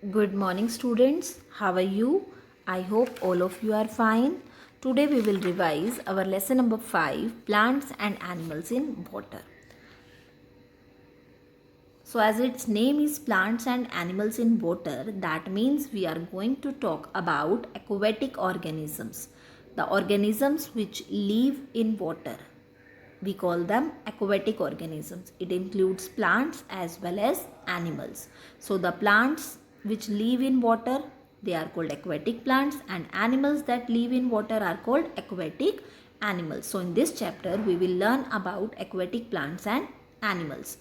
Good morning, students. How are you? I hope all of you are fine. Today we will revise our lesson number 5, Plants and Animals in Water. So as its name is Plants and Animals in Water, that means we are going to talk about aquatic organisms. The organisms which live in water. We call them aquatic organisms. It includes plants as well as animals. So the plants which live in water, they are called aquatic plants, and animals that live in water are called aquatic animals. So in this chapter we will learn about aquatic plants and animals.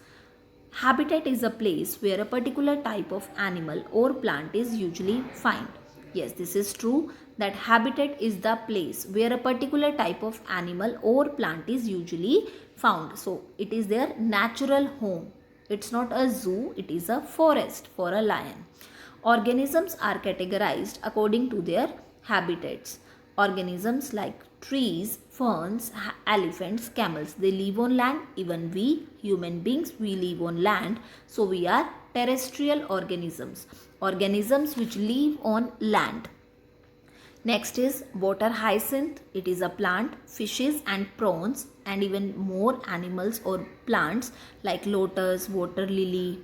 Habitat is a place where a particular type of animal or plant is usually found. Yes, this is true that habitat is the place where a particular type of animal or plant is usually found. So, it is their natural home. It's not a zoo, it is a forest for a lion. Organisms are categorized according to their habitats. Organisms like trees, ferns, elephants, camels, they live on land. Even we, human beings, we live on land. So we are terrestrial organisms. Organisms which live on land. Next is water hyacinth. It is a plant, fishes and prawns, and even more animals or plants like lotus, water lily,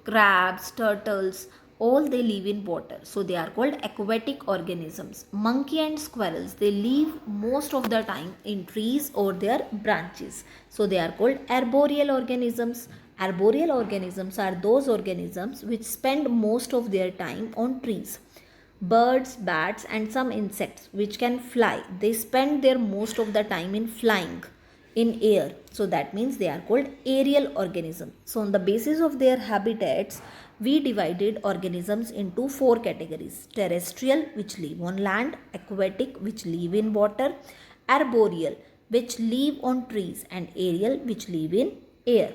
crabs, turtles, all they live in water. So they are called aquatic organisms. Monkey and squirrels, they live most of the time in trees or their branches. So they are called arboreal organisms. Arboreal organisms are those organisms which spend most of their time on trees. Birds, bats and some insects which can fly, they spend their most of the time in flying in air. So that means they are called aerial organisms. So on the basis of their habitats, we divided organisms into 4 categories: terrestrial, which live on land; aquatic, which live in water; arboreal, which live on trees; and aerial, which live in air.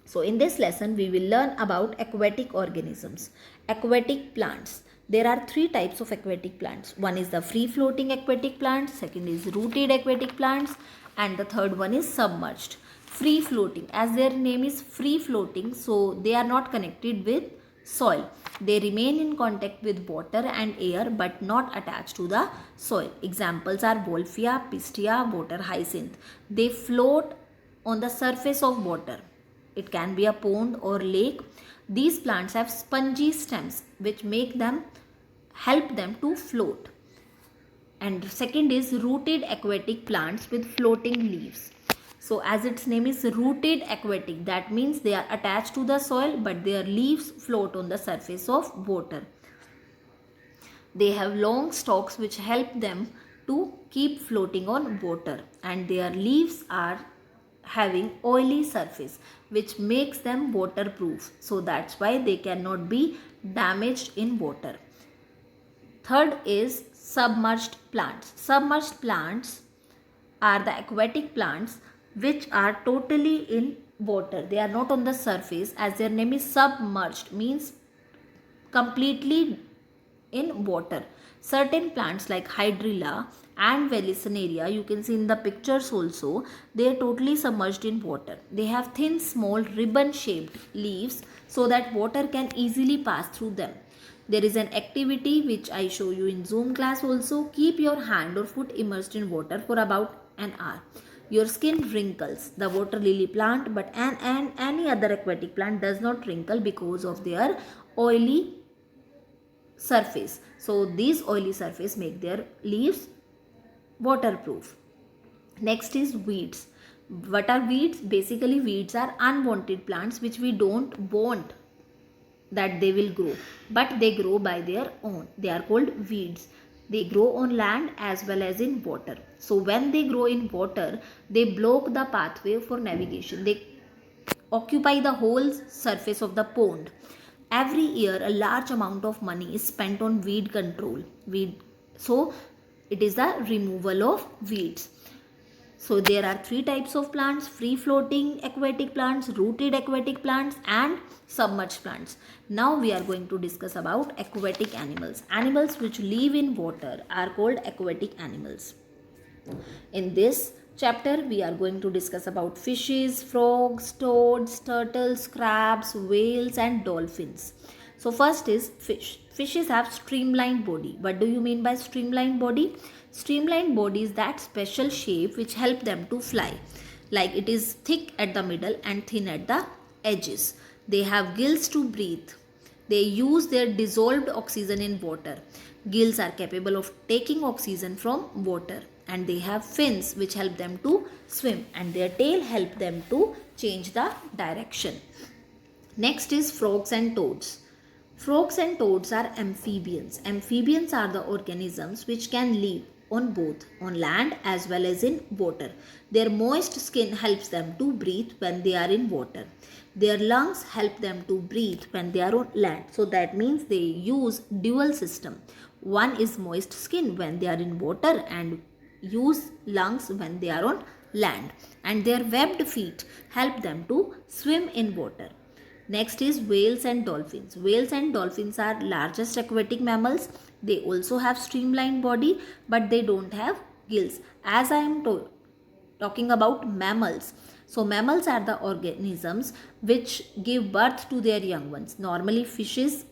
So in this lesson we will learn about aquatic organisms. Aquatic plants. There are 3 types of aquatic plants. One is the free floating aquatic plants, second is rooted aquatic plants, and the third one is submerged. Free floating, as their name is free floating, so they are not connected with soil. They remain in contact with water and air but not attached to the soil. Examples are Wolffia, Pistia, water hyacinth. They float on the surface of water. It can be a pond or lake. These plants have spongy stems which help them to float. And second is rooted aquatic plants with floating leaves. So as its name is rooted aquatic, that means they are attached to the soil but their leaves float on the surface of water. They have long stalks which help them to keep floating on water, and their leaves are having oily surface which makes them waterproof. So that's why they cannot be damaged in water. Third is submerged plants. Submerged plants are the aquatic plants which are totally in water. They are not on the surface, as their name is submerged, means completely in water. Certain plants like Hydrilla and Vallisneria, you can see in the pictures also, they are totally submerged in water. They have thin, small, ribbon shaped leaves so that water can easily pass through them. There is an activity which I show you in Zoom class also. Keep your hand or foot immersed in water for about an hour. Your skin wrinkles. The water lily plant but and any other aquatic plant does not wrinkle because of their oily surface. So these oily surface make their leaves waterproof. Next is weeds. What are weeds? Basically weeds are unwanted plants which we don't want that they will grow, but they grow by their own. They are called weeds. They grow on land as well as in water. So when they grow in water, they block the pathway for navigation. They occupy the whole surface of the pond. Every year a large amount of money is spent on weed control. So it is the removal of weeds. So there are 3 types of plants: free floating aquatic plants, rooted aquatic plants and submerged plants. Now we are going to discuss about aquatic animals. Animals which live in water are called aquatic animals. In this chapter we are going to discuss about fishes, frogs, toads, turtles, crabs, whales and dolphins. So first is fish. Fishes have streamlined body. What do you mean by streamlined body? Streamlined body is that special shape which help them to fly. Like it is thick at the middle and thin at the edges. They have gills to breathe. They use their dissolved oxygen in water. Gills are capable of taking oxygen from water, and they have fins which help them to swim, and their tail help them to change the direction. Next is frogs and toads. Frogs and toads are amphibians. Amphibians are the organisms which can live on both on land as well as in water. Their moist skin helps them to breathe when they are in water. Their lungs help them to breathe when they are on land. So that means they use dual system. One is moist skin when they are in water and use lungs when they are on land. And their webbed feet help them to swim in water. Next is whales and dolphins. Whales and dolphins are largest aquatic mammals. They also have streamlined body, but they don't have gills. As I am talking about mammals. So mammals are the organisms which give birth to their young ones. Normally fishes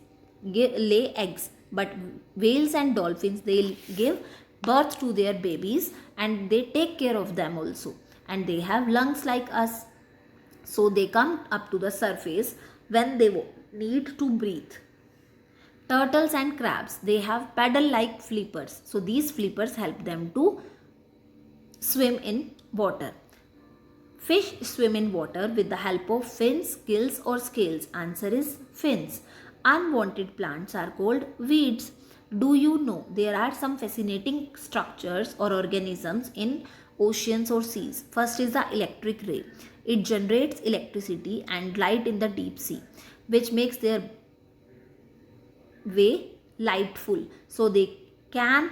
lay eggs, but whales and dolphins, they give birth to their babies and they take care of them also. And they have lungs like us. So they come up to the surface when they need to breathe. Turtles and crabs, they have paddle-like flippers. So these flippers help them to swim in water. Fish swim in water with the help of fins, gills or scales. Answer is fins. Unwanted plants are called weeds. Do you know there are some fascinating structures or organisms in oceans or seas? First is the electric ray. It generates electricity and light in the deep sea, which makes their way lightful. So they can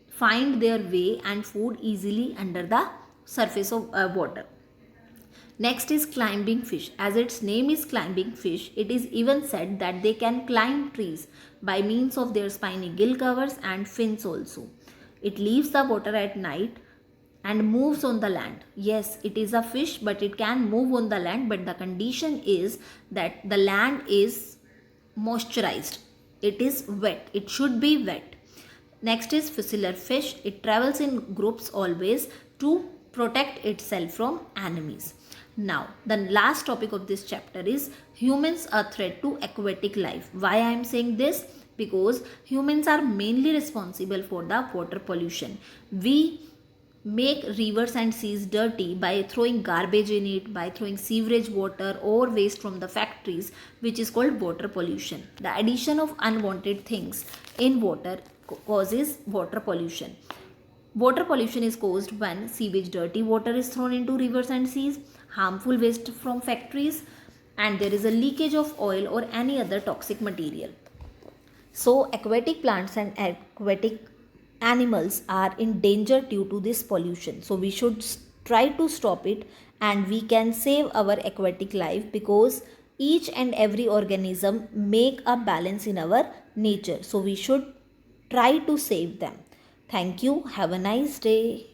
find their way and food easily under the surface of water. Next is climbing fish. As its name is climbing fish, it is even said that they can climb trees by means of their spiny gill covers and fins also. It leaves the water at night and moves on the land. Yes, it is a fish, but it can move on the land, but the condition is that the land is moisturized. It is wet. It should be wet. Next is fusilier fish. It travels in groups always to protect itself from enemies. Now, the last topic of this chapter is humans a threat to aquatic life. Why I am saying this? Because humans are mainly responsible for the water pollution. We make rivers and seas dirty by throwing garbage in it, by throwing sewerage water or waste from the factories, which is called water pollution. The addition of unwanted things in water causes water pollution. Water pollution is caused when sewage, dirty water is thrown into rivers and seas, harmful waste from factories, and there is a leakage of oil or any other toxic material. So aquatic plants and aquatic animals are in danger due to this pollution. So we should try to stop it, and we can save our aquatic life, because each and every organism make a balance in our nature. So we should try to save them. Thank you. Have a nice day.